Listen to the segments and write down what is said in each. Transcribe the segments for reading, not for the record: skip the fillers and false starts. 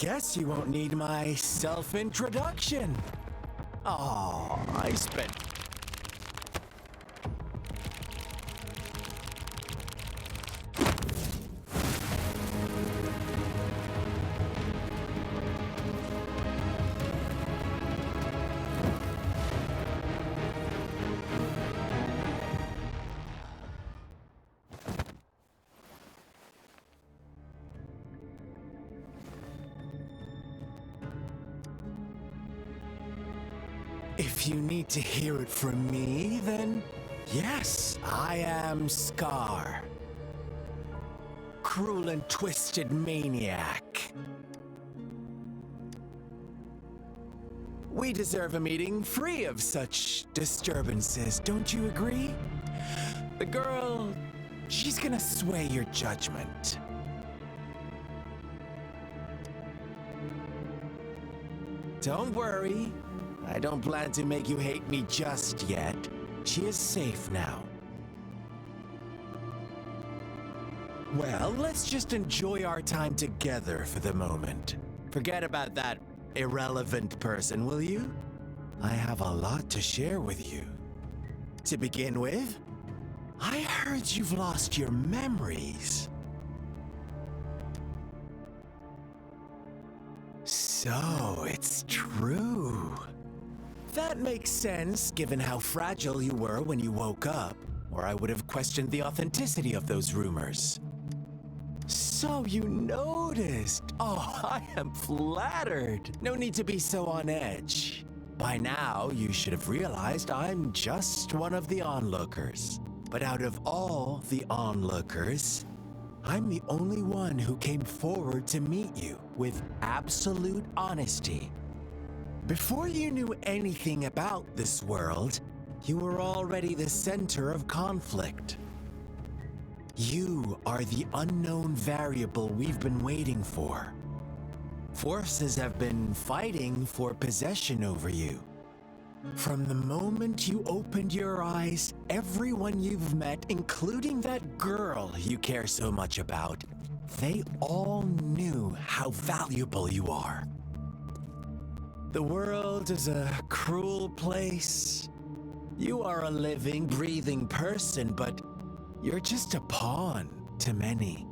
guess you won't need my self-introduction. Oh, I spent... If you need to hear it from me, then yes, I am Scar. Cruel and twisted maniac. We deserve a meeting free of such disturbances, don't you agree? The girl, she's gonna sway your judgment. Don't worry. I don't plan to make you hate me just yet. She is safe now. Well, let's just enjoy our time together for the moment. Forget about that irrelevant person, will you? I have a lot to share with you. To begin with, I heard you've lost your memories. So, it's true. That makes sense, given how fragile you were when you woke up, or I would have questioned the authenticity of those rumors. So you noticed. Oh, I am flattered. No need to be so on edge. By now, you should have realized I'm just one of the onlookers. But out of all the onlookers, I'm the only one who came forward to meet you with absolute honesty. Before you knew anything about this world, you were already the center of conflict. You are the unknown variable we've been waiting for. Forces have been fighting for possession over you. From the moment you opened your eyes, everyone you've met, including that girl you care so much about, they all knew how valuable you are. The world is a cruel place. You are a living, breathing person, but you're just a pawn to many.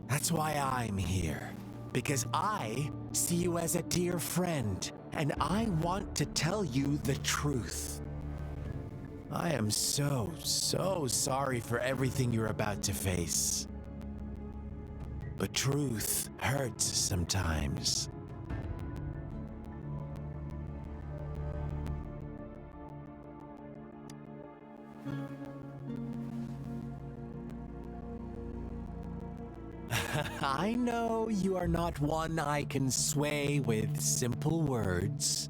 That's why I'm here, because I see you as a dear friend, and I want to tell you the truth. I am so sorry for everything you're about to face. But truth hurts sometimes. I know you are not one I can sway with simple words.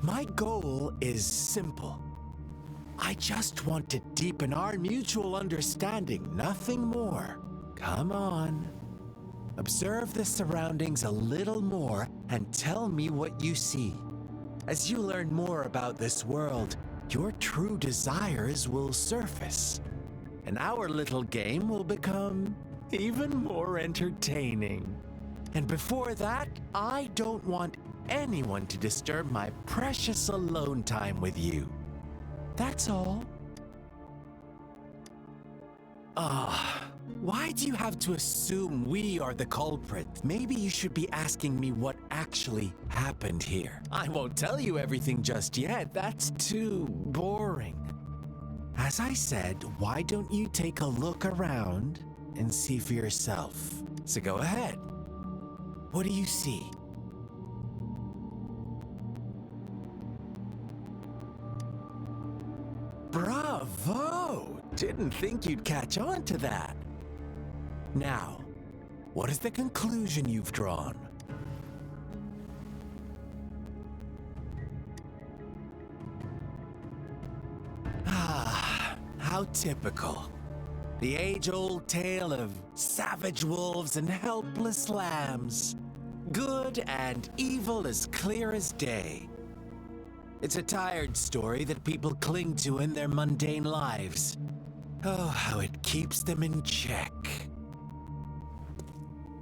My goal is simple. I just want to deepen our mutual understanding, nothing more. Come on. Observe the surroundings a little more and tell me what you see. As you learn more about this world, your true desires will surface, and our little game will become even more entertaining. And before that, I don't want anyone to disturb my precious alone time with you. That's all. Why do you have to assume we are the culprit? Maybe you should be asking me what actually happened here. I won't tell you everything just yet. That's too boring. As I said, why don't you take a look around and see for yourself? So go ahead. What do you see? Bravo! Didn't think you'd catch on to that. Now, what is the conclusion you've drawn? How typical. The age-old tale of savage wolves and helpless lambs. Good and evil as clear as day. It's a tired story that people cling to in their mundane lives. Oh, how it keeps them in check.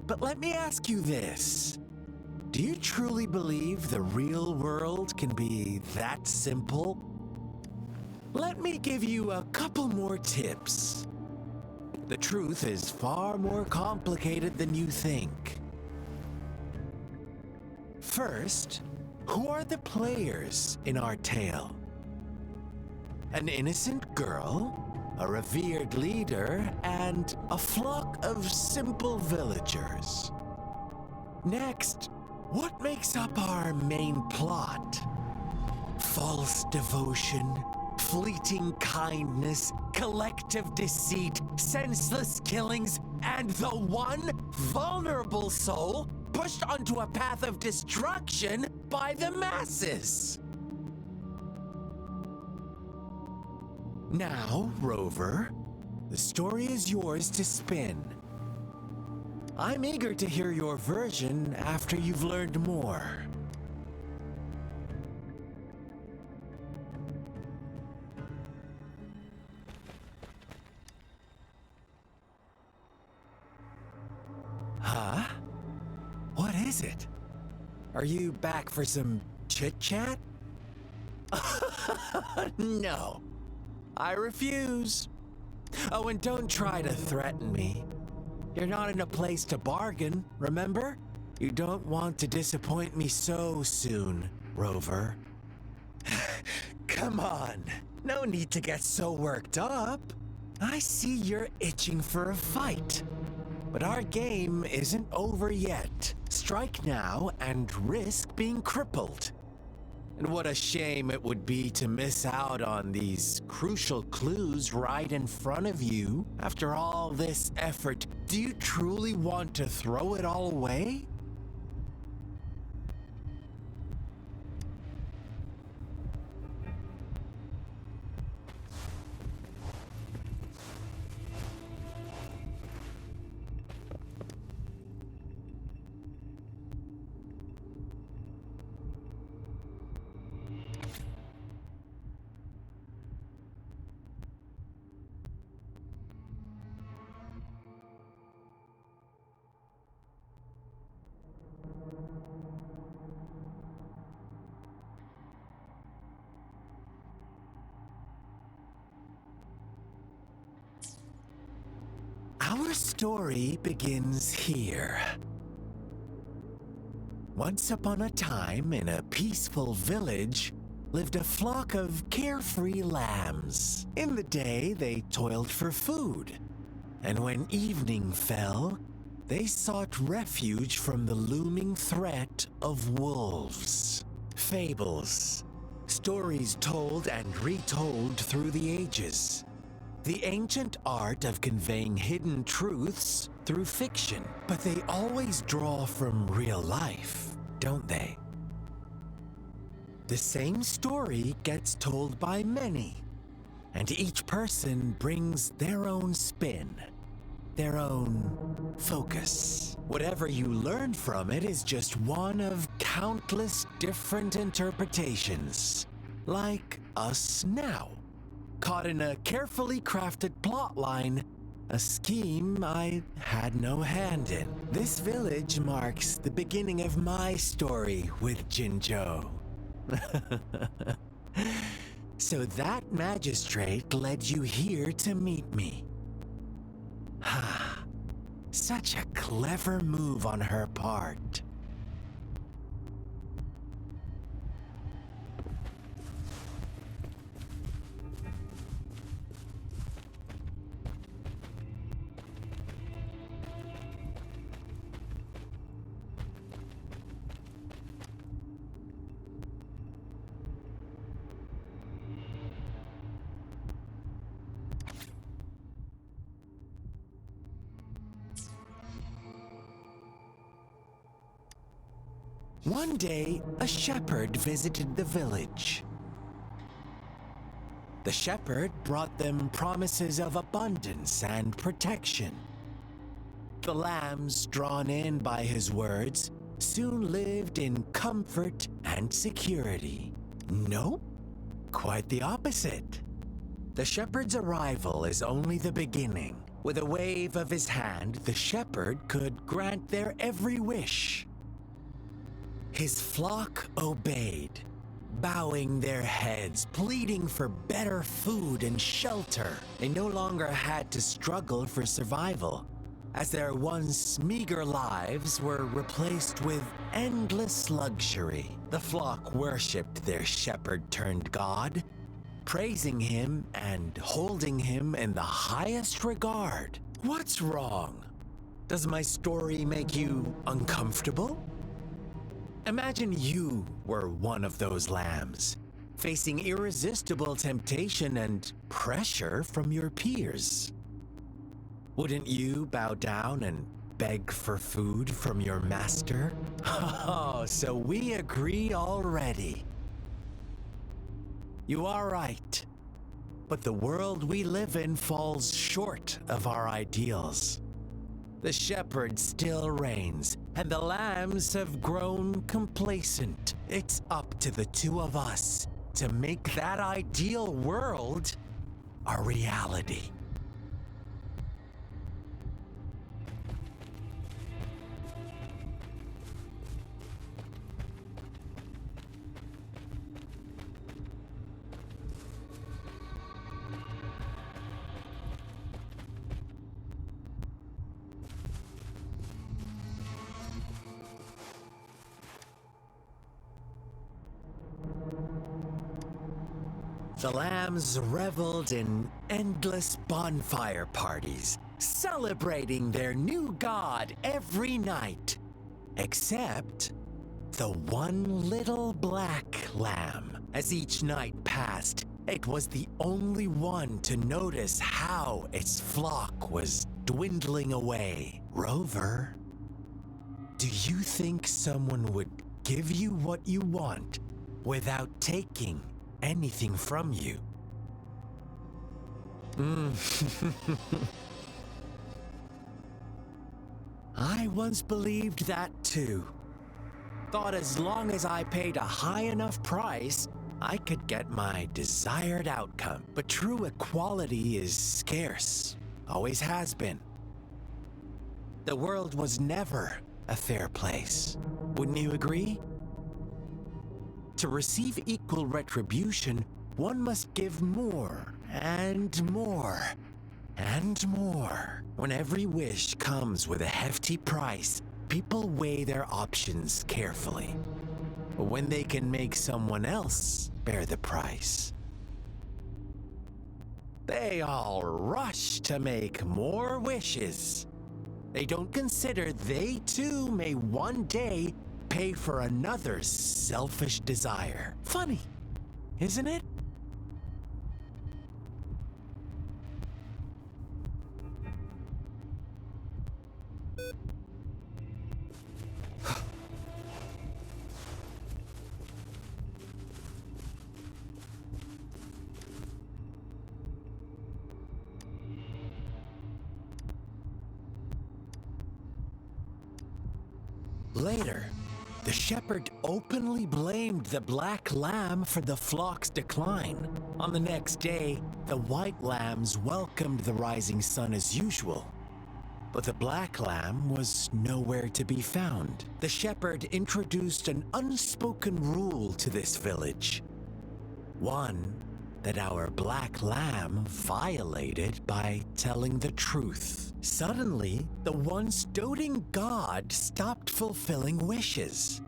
But let me ask you this. Do you truly believe the real world can be that simple? Let me give you a couple more tips. The truth is far more complicated than you think. First, who are the players in our tale? An innocent girl, a revered leader, and a flock of simple villagers. Next, what makes up our main plot? False devotion, fleeting kindness, collective deceit, senseless killings, and the one vulnerable soul pushed onto a path of destruction by the masses. Now, Rover, the story is yours to spin. I'm eager to hear your version after you've learned more. Huh? What is it? Are you back for some chit-chat? No. I refuse. Oh, and don't try to threaten me. You're not in a place to bargain, remember? You don't want to disappoint me so soon, Rover. Come on. No need to get so worked up. I see you're itching for a fight. But our game isn't over yet. Strike now and risk being crippled. And what a shame it would be to miss out on these crucial clues right in front of you. After all this effort, do you truly want to throw it all away? Our story begins here. Once upon a time, in a peaceful village, lived a flock of carefree lambs. In the day, they toiled for food, and when evening fell, they sought refuge from the looming threat of wolves. Fables, stories told and retold through the ages. The ancient art of conveying hidden truths through fiction, but they always draw from real life, don't they? The same story gets told by many, and each person brings their own spin, their own focus. Whatever you learn from it is just one of countless different interpretations, like us now. Caught in a carefully crafted plotline, a scheme I had no hand in. This village marks the beginning of my story with Jinzhou. So that magistrate led you here to meet me. Such a clever move on her part. One day, a shepherd visited the village. The shepherd brought them promises of abundance and protection. The lambs, drawn in by his words, soon lived in comfort and security. Nope, quite the opposite. The shepherd's arrival is only the beginning. With a wave of his hand, the shepherd could grant their every wish. His flock obeyed, bowing their heads, pleading for better food and shelter. They no longer had to struggle for survival, as their once meager lives were replaced with endless luxury. The flock worshipped their shepherd-turned-god, praising him and holding him in the highest regard. What's wrong? Does my story make you uncomfortable? Imagine you were one of those lambs, facing irresistible temptation and pressure from your peers. Wouldn't you bow down and beg for food from your master? Oh, so we agree already. You are right, but the world we live in falls short of our ideals. The shepherd still reigns, and the lambs have grown complacent. It's up to the two of us to make that ideal world a reality. The lambs reveled in endless bonfire parties, celebrating their new god every night, except the one little black lamb. As each night passed, it was the only one to notice how its flock was dwindling away. Rover, do you think someone would give you what you want without taking anything from you? I once believed that too. Thought as long as I paid a high enough price, I could get my desired outcome. But true equality is scarce, always has been. The world was never a fair place. Wouldn't you agree? To receive equal retribution, one must give more and more and more. When every wish comes with a hefty price, people weigh their options carefully. But when they can make someone else bear the price, they all rush to make more wishes. They don't consider they too may one day pay for another's selfish desire. Funny, isn't it? Later, the shepherd openly blamed the black lamb for the flock's decline. On the next day, the white lambs welcomed the rising sun as usual, but the black lamb was nowhere to be found. The shepherd introduced an unspoken rule to this village, one that our black lamb violated by telling the truth. Suddenly, the once doting god stopped fulfilling wishes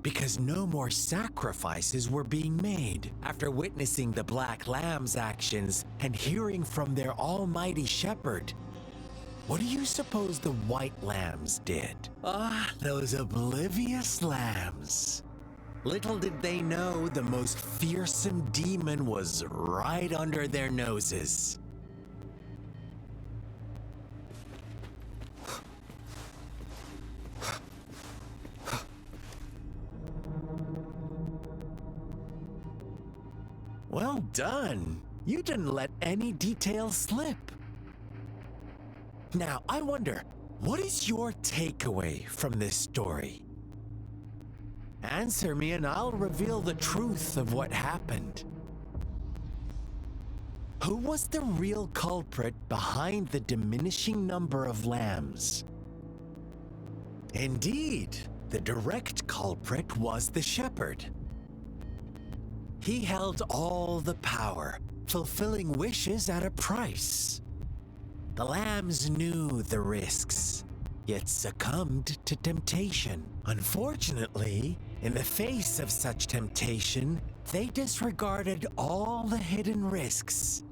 because no more sacrifices were being made. After witnessing the black lamb's actions and hearing from their almighty shepherd, what do you suppose the white lambs did? Ah, those oblivious lambs. Little did they know the most fearsome demon was right under their noses. Well done. You didn't let any details slip. Now, I wonder, what is your takeaway from this story? Answer me and I'll reveal the truth of what happened. Who was the real culprit behind the diminishing number of lambs? Indeed, the direct culprit was the shepherd. He held all the power, fulfilling wishes at a price. The lambs knew the risks, yet succumbed to temptation. Unfortunately, in the face of such temptation, they disregarded all the hidden risks,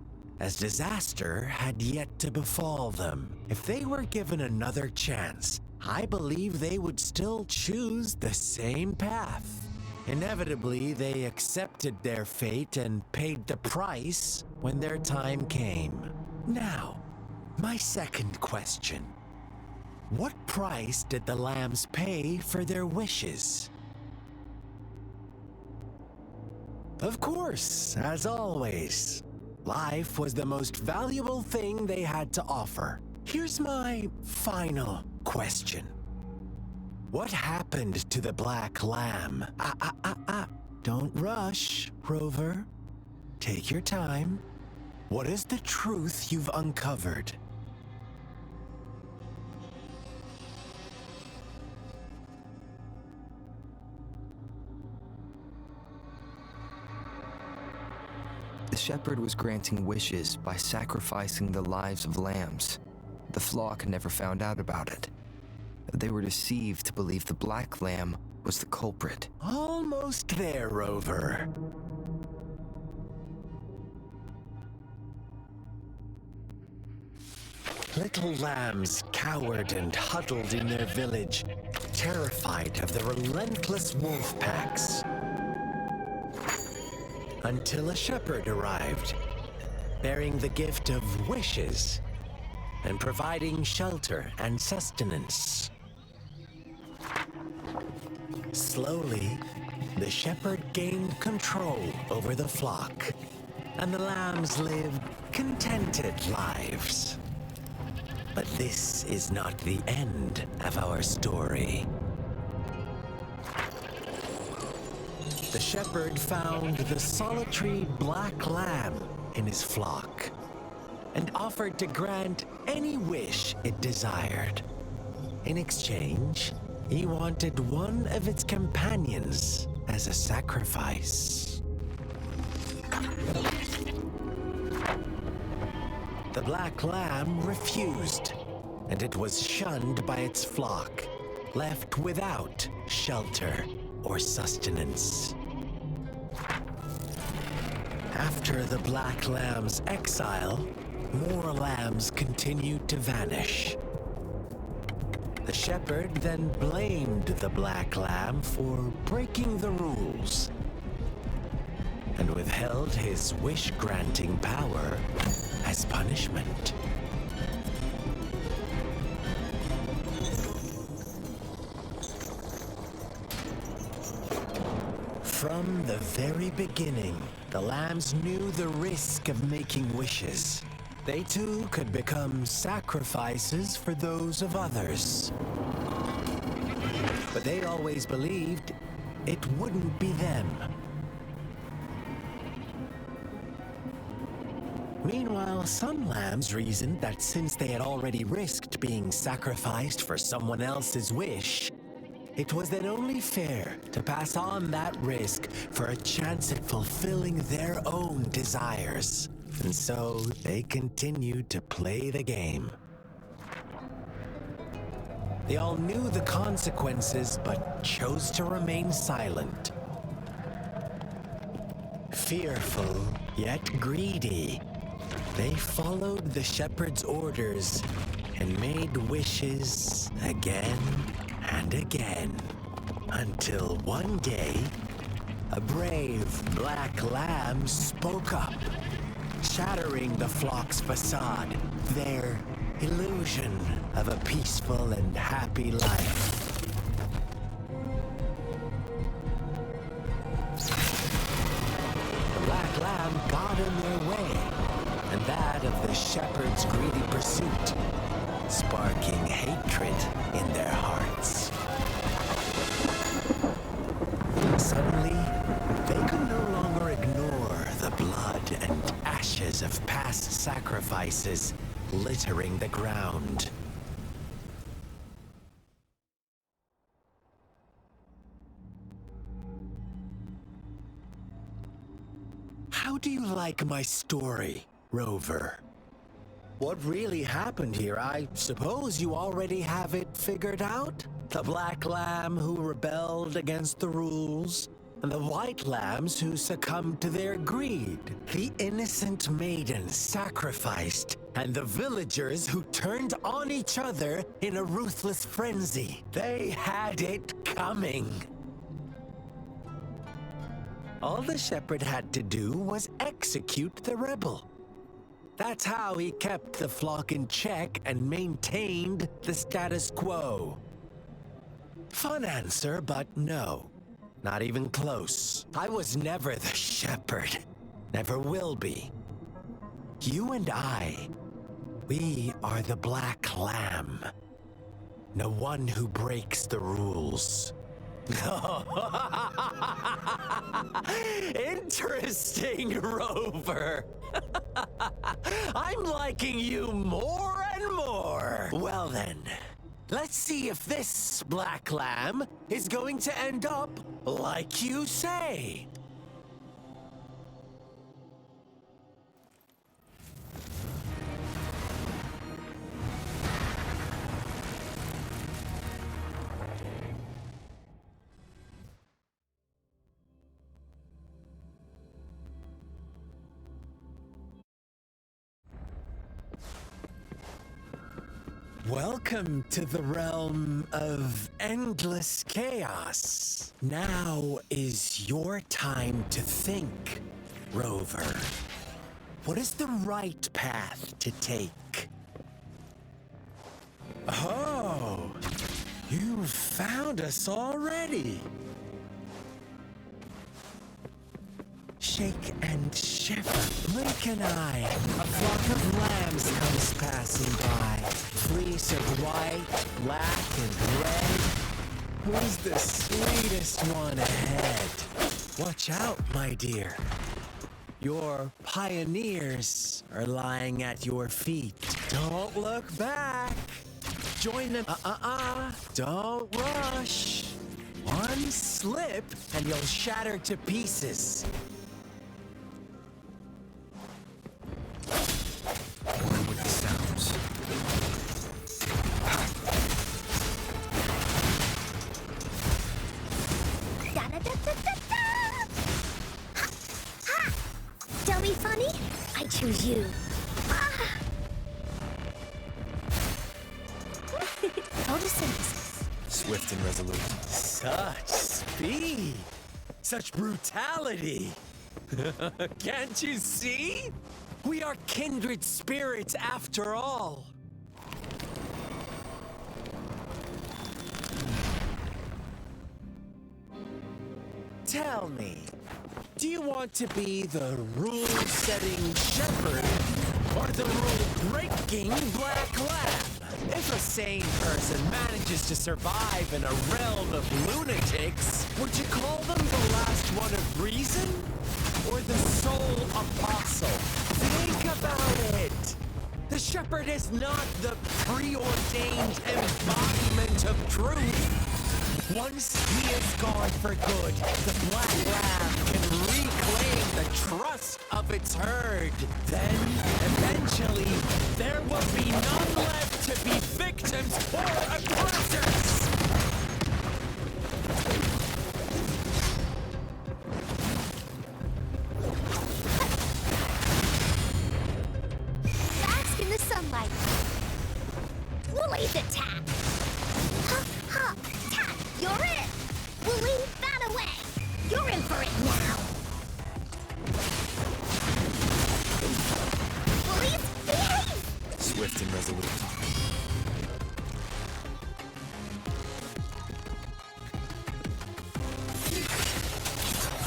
as disaster had yet to befall them. If they were given another chance, I believe they would still choose the same path. Inevitably, they accepted their fate and paid the price when their time came. Now, my second question. What price did the lambs pay for their wishes? Of course, as always, life was the most valuable thing they had to offer. Here's my final question. What happened to the black lamb? Don't rush, Rover. Take your time. What is the truth you've uncovered? The shepherd was granting wishes by sacrificing the lives of lambs. The flock never found out about it. They were deceived to believe the black lamb was the culprit. Almost there, Rover. Little lambs cowered and huddled in their village, terrified of the relentless wolf packs. Until a shepherd arrived, bearing the gift of wishes and providing shelter and sustenance. Slowly, the shepherd gained control over the flock, and the lambs lived contented lives. But this is not the end of our story. The shepherd found the solitary black lamb in his flock and offered to grant any wish it desired. In exchange, he wanted one of its companions as a sacrifice. The black lamb refused, and it was shunned by its flock, left without shelter or sustenance. After the black lamb's exile, more lambs continued to vanish. The shepherd then blamed the black lamb for breaking the rules and withheld his wish-granting power as punishment. From the very beginning, the lambs knew the risk of making wishes. They too could become sacrifices for those of others. But they always believed it wouldn't be them. Meanwhile, some lambs reasoned that since they had already risked being sacrificed for someone else's wish, it was then only fair to pass on that risk for a chance at fulfilling their own desires. And so they continued to play the game. They all knew the consequences, but chose to remain silent. Fearful, yet greedy, they followed the shepherd's orders and made wishes again and again, until one day, a brave black lamb spoke up, shattering the flock's facade, their illusion of a peaceful and happy life. The black lamb got in their way, and that of the shepherd's greedy pursuit, sparking hatred in their hearts. Suddenly, they could no longer ignore the blood and ashes of past sacrifices littering the ground. How do you like my story, Rover? What really happened here, I suppose you already have it figured out? The black lamb who rebelled against the rules, and the white lambs who succumbed to their greed. The innocent maiden sacrificed, and the villagers who turned on each other in a ruthless frenzy. They had it coming. All the shepherd had to do was execute the rebel. That's how he kept the flock in check and maintained the status quo. Fun answer, but no. Not even close. I was never the shepherd. Never will be. You and I, we are the black lamb. No one who breaks the rules. Interesting, Rover. I'm liking you more and more. Well then, let's see if this black lamb is going to end up like you say. Welcome to the realm of endless chaos. Now is your time to think, Rover. What is the right path to take? Oh, you found us already. Shake and shiver. Blink an eye. A flock of lambs comes passing by. Fleece of white, black, and red. Who's the sweetest one ahead? Watch out, my dear. Your pioneers are lying at your feet. Don't look back. Join them. Don't rush. One slip and you'll shatter to pieces. What were the sounds? Don't be funny. I choose you. Photosynthesis. Swift and resolute. Such speed! Such brutality! Can't you see? We are kindred spirits after all. Tell me, do you want to be the rule-setting shepherd or the rule-breaking black lamb? If a sane person manages to survive in a realm of lunatics, would you call them the last one of reason? Or the sole apostle? Think about it! The shepherd is not the preordained embodiment of truth. Once he is gone for good, the black lamb can reclaim the trust of its herd. Then, eventually, there will be none left to be victims or aggressors! Bask in the sunlight. We'll leave the tap. Ha, ha, tap. You're it. We'll leave that away. You're in for it now. Please behave. Swift and resolute.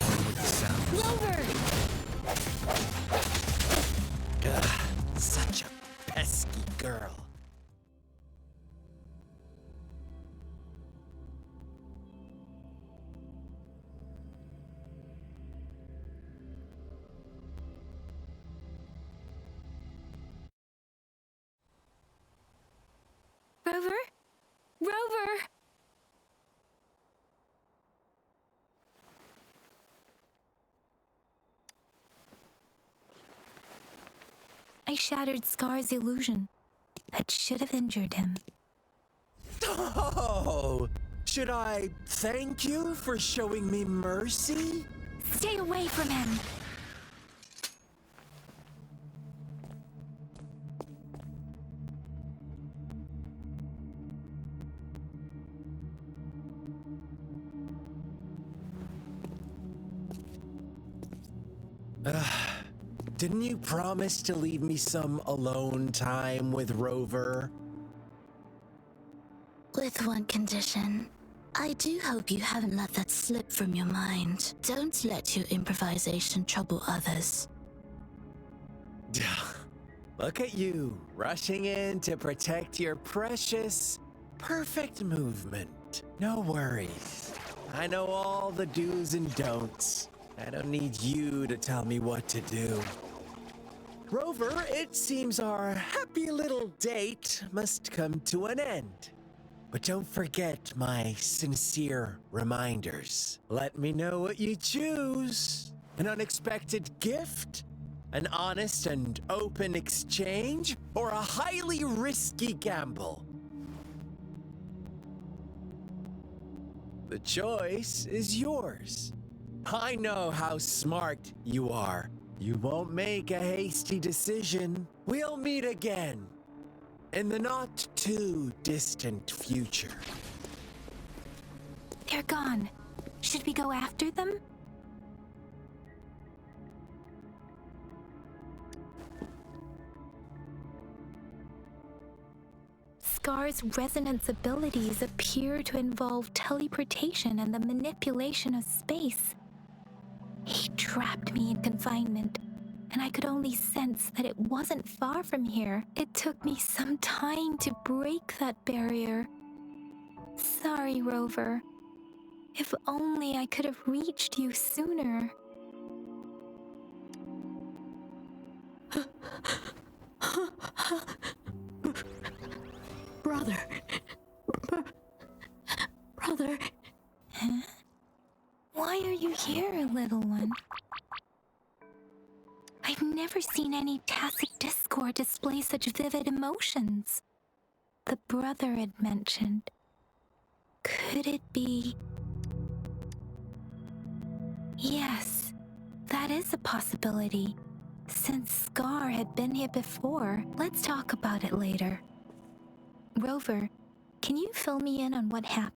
What were the sounds? Rover. Ugh, such a pesky girl. I shattered Scar's illusion. That should have injured him. Oh! Should I thank you for showing me mercy? Stay away from him! Didn't you promise to leave me some alone time with Rover? With one condition. I do hope you haven't let that slip from your mind. Don't let your improvisation trouble others. Look at you, rushing in to protect your precious, perfect movement. No worries. I know all the do's and don'ts. I don't need you to tell me what to do. Rover, it seems our happy little date must come to an end. But don't forget my sincere reminders. Let me know what you choose. An unexpected gift? An honest and open exchange? Or a highly risky gamble? The choice is yours. I know how smart you are. You won't make a hasty decision. We'll meet again in the not too distant future. They're gone. Should we go after them? Scar's resonance abilities appear to involve teleportation and the manipulation of space. He trapped me in confinement, and I could only sense that it wasn't far from here. It took me some time to break that barrier. Sorry, Rover. If only I could have reached you sooner. Brother. Brother. Huh? Why are you here, little one? I've never seen any tacit discord display such vivid emotions. The brother had mentioned. Could it be? Yes, that is a possibility. Since Scar had been here before, let's talk about it later. Rover, can you fill me in on what happened?